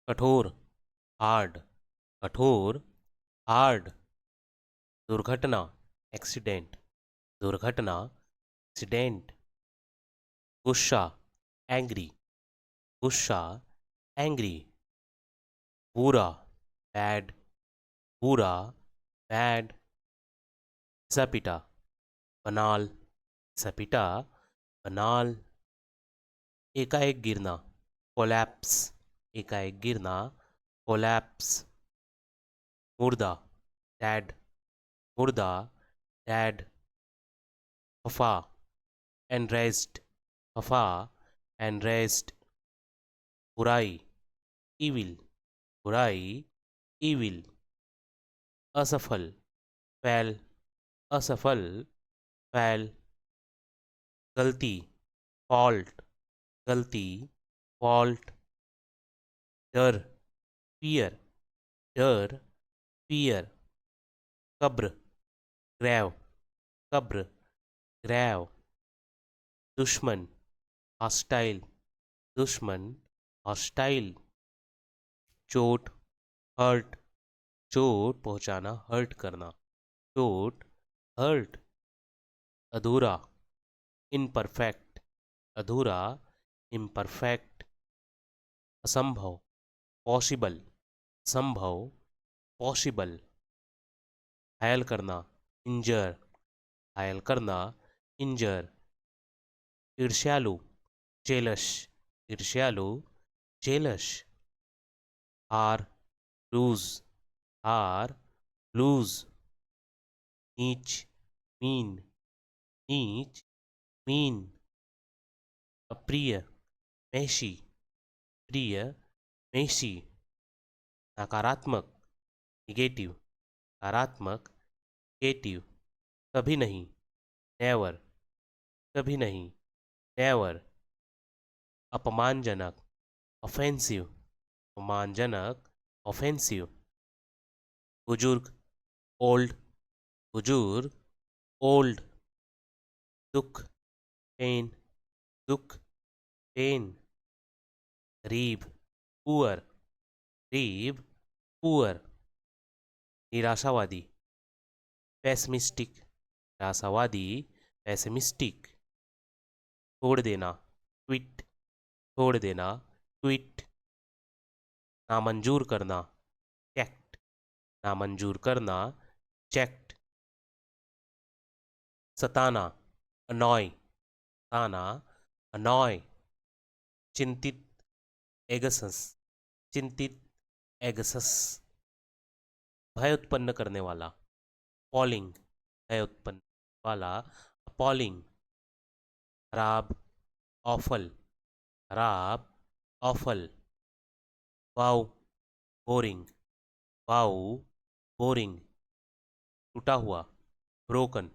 कठोर, हार्ड, कठोर, हार्ड। दुर्घटना, एक्सीडेंट, दुर्घटना, एक्सीडेंट। गुस्सा, एंग्री, गुस्सा, एंग्री। बुरा, बैड, बुरा, बैड। सपिटा, बनाल, सपिटा, बनाल। एकाएक गिरना, कोलैप्स, एकाएक गिरना, कोलैप्स। मुर्दा, डेड, मुर्दा, डेड। खफा, एनरेस्ड, खफा, एनरेस्ड। बुराई, इविल, बुराई, इविल। असफल, फेल, असफल, फेल। गलती, फॉल्ट, गलती, फॉल्ट। डर, फियर, डर, फियर। कब्र, ग्रेव, कब्र, ग्रेव। दुश्मन, हॉस्टाइल, दुश्मन, हॉस्टाइल। चोट, हर्ट, चोट पहुंचाना, हर्ट करना, चोट, हर्ट। अधूरा, इनपरफेक्ट, अधूरा, इम्परफेक्ट। असंभव, पॉसिबल, संभव, पॉसिबल। घायल करना, इंजर, घायल करना, इंजर। ईर्ष्यालु, जेलश, ईर्ष्यालु, जेलश। हार, लूज, हार, लूज। नीच, मीन, नीच, मीन। अप्रिय, मैशी, प्रिय, मैशी। नकारात्मक, निगेटिव, नकारात्मक, निगेटिव। कभी नहीं, नेवर, कभी नहीं, नेवर। अपमानजनक, ऑफेंसिव, अपमानजनक, ऑफेंसिव। बुजुर्ग, ओल्ड, बुजुर्ग, ओल्ड। दुख, पेन, दुख, पेन। गरीब, पुअर, गरीब, पुअर। निराशावादी, पेसिमिस्टिक, निराशावादी, पेसिमिस्टिक। छोड़ देना, क्विट, छोड़ देना, क्विट। नामंजूर करना, चेक्ड, नामंजूर करना, चेक्ड। सताना, अनॉय, सताना, अनॉय। चिंतित, एगसस, चिंतित, एगसस। भय उत्पन्न करने वाला, पॉलिंग, भय उत्पन्न वाला, अपॉलिंग। खराब, ऑफल, खराब, ऑफल। वाव, बोरिंग, वाव, बोरिंग। टूटा हुआ, ब्रोकन,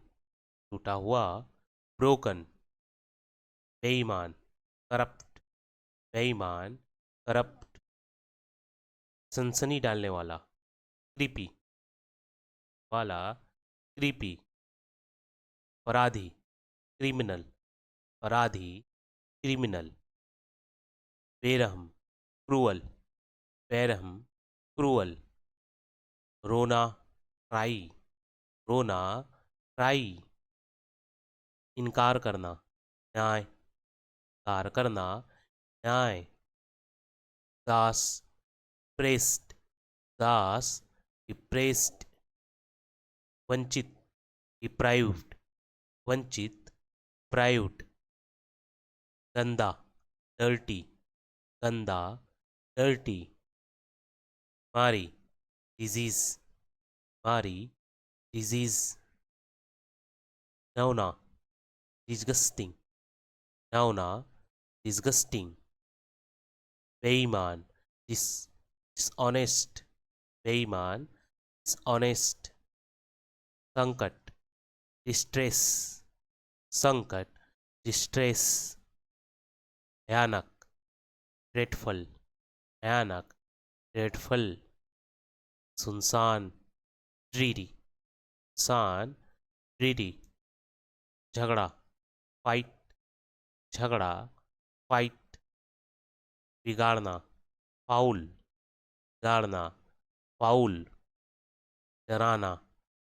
टूटा हुआ, ब्रोकन। बेईमान, करप्ट, बेईमान, करप्ट। सनसनी डालने वाला, क्रीपी, वाला, क्रीपी। अपराधी, क्रिमिनल, अपराधी, क्रिमिनल। बेरहम, क्रूअल, बेरहम, क्रूअल। रोना, क्राई, रोना, क्राई। इनकार करना, न्याय, इनकार करना, न्याय। दास, प्रेस्ड, दास, डिप्रेस्ड। वंचित, डिप्राइव्ड, वंचित, डिप्राइव्ड। गंदा, डर्टी, गंदा, डर्टी। मारी, डिजीज, मारी, डिजीज। नौना, डिस्गस्टिंग, नौना, डिस्गस्टिंग। बेईमान, डिसऑनेस्ट, बेईमान, डिसऑनेस्ट। संकट, डिस्ट्रेस, संकट, डिस्ट्रेस। भयानक, ड्रेडफुल, भयानक, ड्रेडफुल। सुनसान, ड्रीडी, सुनसान, ड्रीडी। झगड़ा, फाइट, झगड़ा, फाइट। बिगाड़ना, फाउल, बिगाड़ना, फाउल, डराना,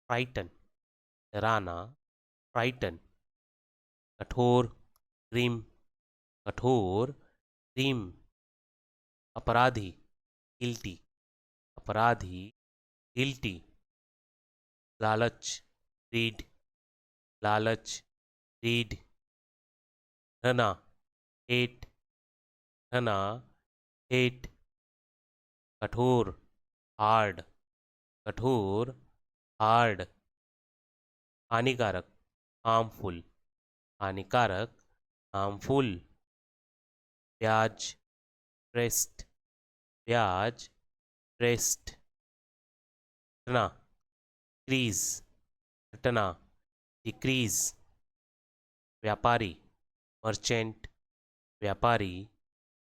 फ्राइटन, डराना, फ्राइटन, कठोर, क्रीम, कठोर, क्रीम, अपराधी, गिल्टी, अपराधी, गिल्टी, लालच, रीड, लालच, रीड, घृणा, हेट, घृणा, हेट, कठोर, हार्ड, कठोर, हार्ड, हानिकारक, हार्मफुल, हानिकारक, हार्मफुल, ब्याज, इंटरेस्ट, ब्याज, इंटरेस्ट, घटना, क्रीज, घटना, डिक्रीज, व्यापारी, मर्चेंट, व्यापारी,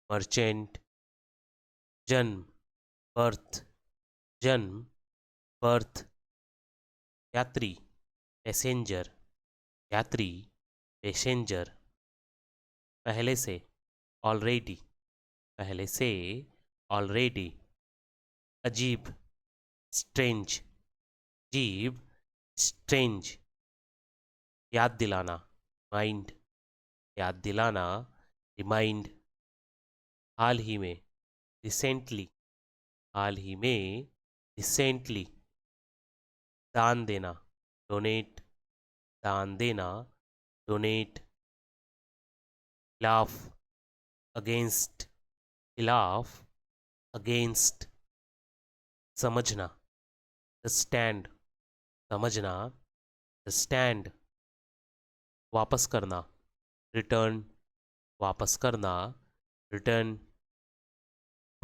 मर्चेंट, जन्म, बर्थ, जन्म, बर्थ, यात्री, पैसेंजर, यात्री, पैसेंजर, पहले से, ऑलरेडी, पहले से, ऑलरेडी, अजीब, स्ट्रेंज, अजीब, स्ट्रेंज, याद दिलाना, माइंड, याद दिलाना, रिमाइंड, हाल ही में, रिसेंटली, हाल ही में, रिसेंटली, दान देना, डोनेट, दान देना, डोनेट, खिलाफ, अगेंस्ट, खिलाफ, अगेंस्ट, समझना, स्टैंड, समझना, स्टैंड, वापस करना, रिटर्न, वापस करना, रिटर्न,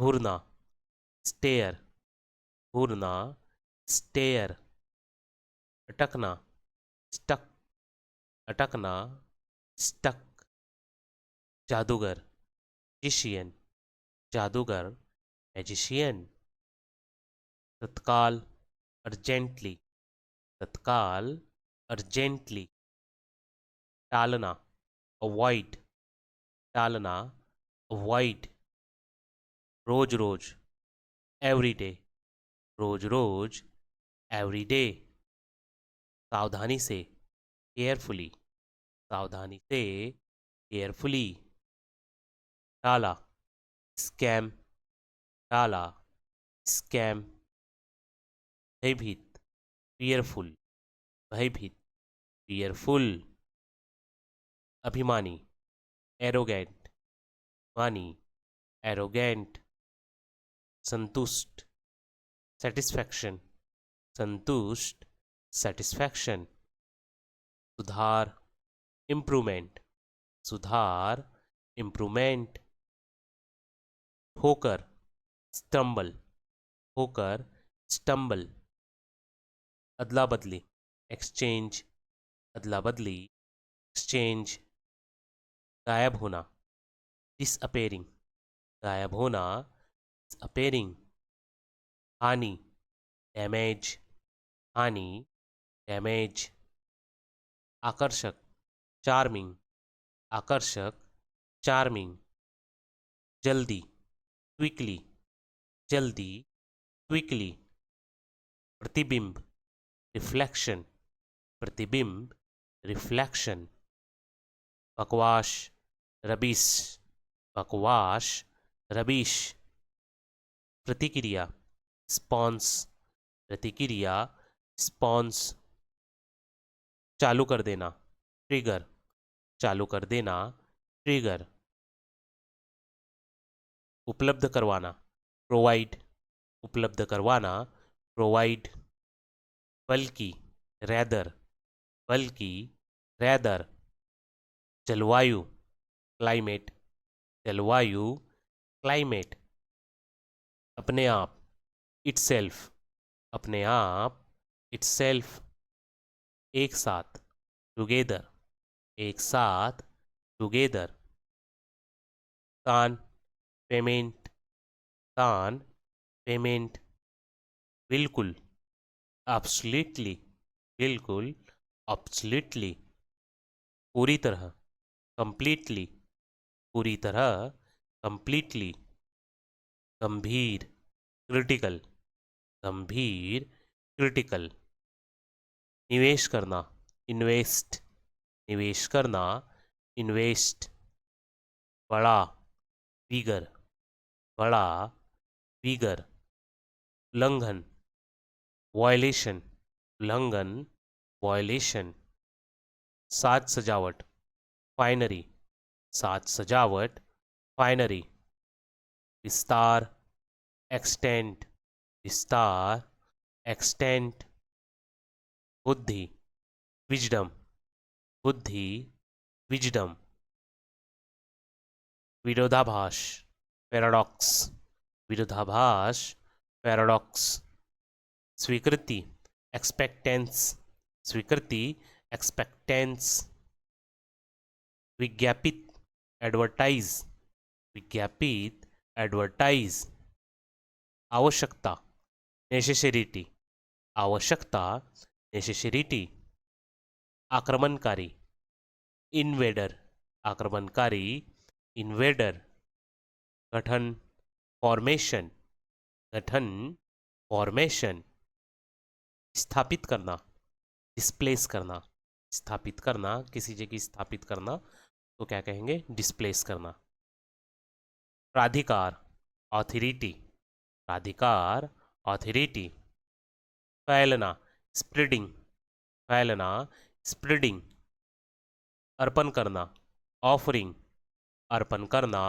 घूरना, स्टेयर, घूरना, स्टेयर, अटकना, स्टक, अटकना, स्टक, जादूगर, मैजिशियन, जादूगर, मैजिशियन, तत्काल, अर्जेंटली, तत्काल, अर्जेंटली, टालना, अवॉइड, टालना, अवॉइड, रोज रोज, एवरीडे, रोज रोज, एवरीडे, सावधानी से, केयरफुली, सावधानी से, केयरफुली, टाला, स्कैम, टाला, स्कैम, भयभीत, फियरफुल, भयभीत, फियरफुल, अभिमानी, एरोगेंट, मानी, एरोगेंट, संतुष्ट, सेटिस्फैक्शन, संतुष्ट, सेटिस्फैक्शन, सुधार, इम्प्रूवमेंट, सुधार, इम्प्रूवमेंट, होकर, स्टम्बल, होकर, स्टम्बल, अदला बदली, एक्सचेंज, अदला बदली, एक्सचेंज, गायब होना, डिसअपेयरिंग, गायब होना, डिसअपेयरिंग, हानि, डैमेज, हानि, डैमेज, आकर्षक, चार्मिंग, आकर्षक, चार्मिंग, जल्दी, क्विकली, जल्दी, क्विकली, प्रतिबिंब, रिफ्लेक्शन, प्रतिबिंब, रिफ्लेक्शन, बकवास, रबिश, बकवास, रबिश, प्रतिक्रिया, स्पॉन्स, प्रतिक्रिया, स्पॉन्स, चालू कर देना, ट्रिगर, चालू कर देना, ट्रिगर, उपलब्ध करवाना, प्रोवाइड, उपलब्ध करवाना, प्रोवाइड, बल्कि, रैदर, बल्कि, रैदर, जलवायु, क्लाइमेट, जलवायु, क्लाइमेट, अपने आप, इटसेल्फ, अपने आप, इटसेल्फ, एक साथ, टुगेदर, एक साथ, टुगेदर, कान, पेमेंट, कान, पेमेंट, बिल्कुल, एब्सोल्युटली, बिल्कुल, एब्सोल्युटली, पूरी तरह, कंप्लीटली, पूरी तरह, कंप्लीटली, गंभीर, क्रिटिकल, गंभीर, क्रिटिकल। निवेश करना, इन्वेस्ट, निवेश करना, इन्वेस्ट। बड़ा, बिगर, बड़ा, बिगर। उल्लंघन, वायलेशन, उल्लंघन, वायलेशन। साज सजावट, फाइनरी, साज सजावट, फाइनरी। विस्तार, एक्सटेंट, विस्तार, एक्सटेंट। बुद्धि, विजडम, बुद्धि, विजडम। विरोधाभास, पैराडॉक्स, विरोधाभास, पैराडॉक्स। स्वीकृति, एक्सपेक्टेंस, स्वीकृति, एक्सपेक्टेंस। विज्ञापित, एडवर्टाइज, विज्ञापित, एडवर्टाइज। आवश्यकता, नेसेसरिटी, आवश्यकता, नेसेसरिटी। आक्रमणकारी, इन्वेडर, आक्रमणकारी, इन्वेडर। गठन, फॉर्मेशन, गठन, फॉर्मेशन। स्थापित करना, डिस्प्लेस करना, स्थापित करना, किसी जगह स्थापित करना तो क्या कहेंगे, डिस्प्लेस करना। प्राधिकार, ऑथोरिटी, प्राधिकार, ऑथोरिटी। फैलना, स्प्रेडिंग, फैलना, स्प्रेडिंग। अर्पण करना, ऑफरिंग, अर्पण करना,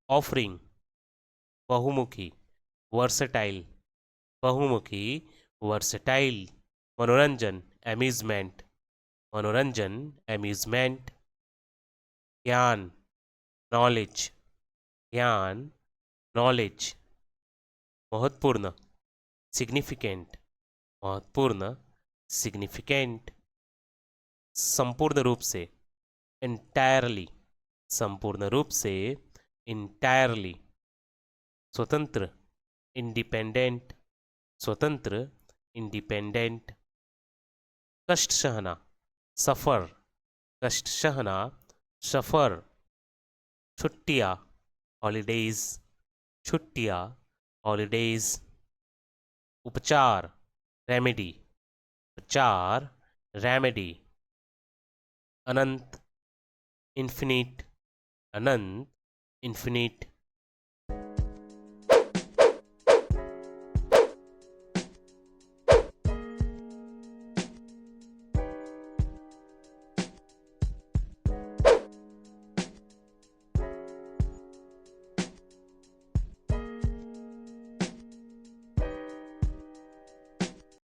ऑफरिंग। बहुमुखी, वर्सटाइल, बहुमुखी, वर्सटाइल। मनोरंजन, एम्यूजमेंट, मनोरंजन, एम्यूजमेंट। ज्ञान, नॉलेज, ज्ञान, नॉलेज। महत्वपूर्ण, सिग्निफिकेंट, महत्वपूर्ण, सिग्निफिकेंट। संपूर्ण रूप से, इंटायरली, संपूर्ण रूप से, इंटायरली। स्वतंत्र, इंडिपेंडेंट, स्वतंत्र, इंडिपेंडेंट। कष्ट सहना, सफ़र, कष्ट सहना, सफ़र। छुट्टियाँ, हॉलीडेज, छुट्टियाँ, हॉलीडेज। उपचार, रेमेडी, उपचार, रेमेडी। अनंत, इन्फिनिट, अनंत, इन्फिनिट।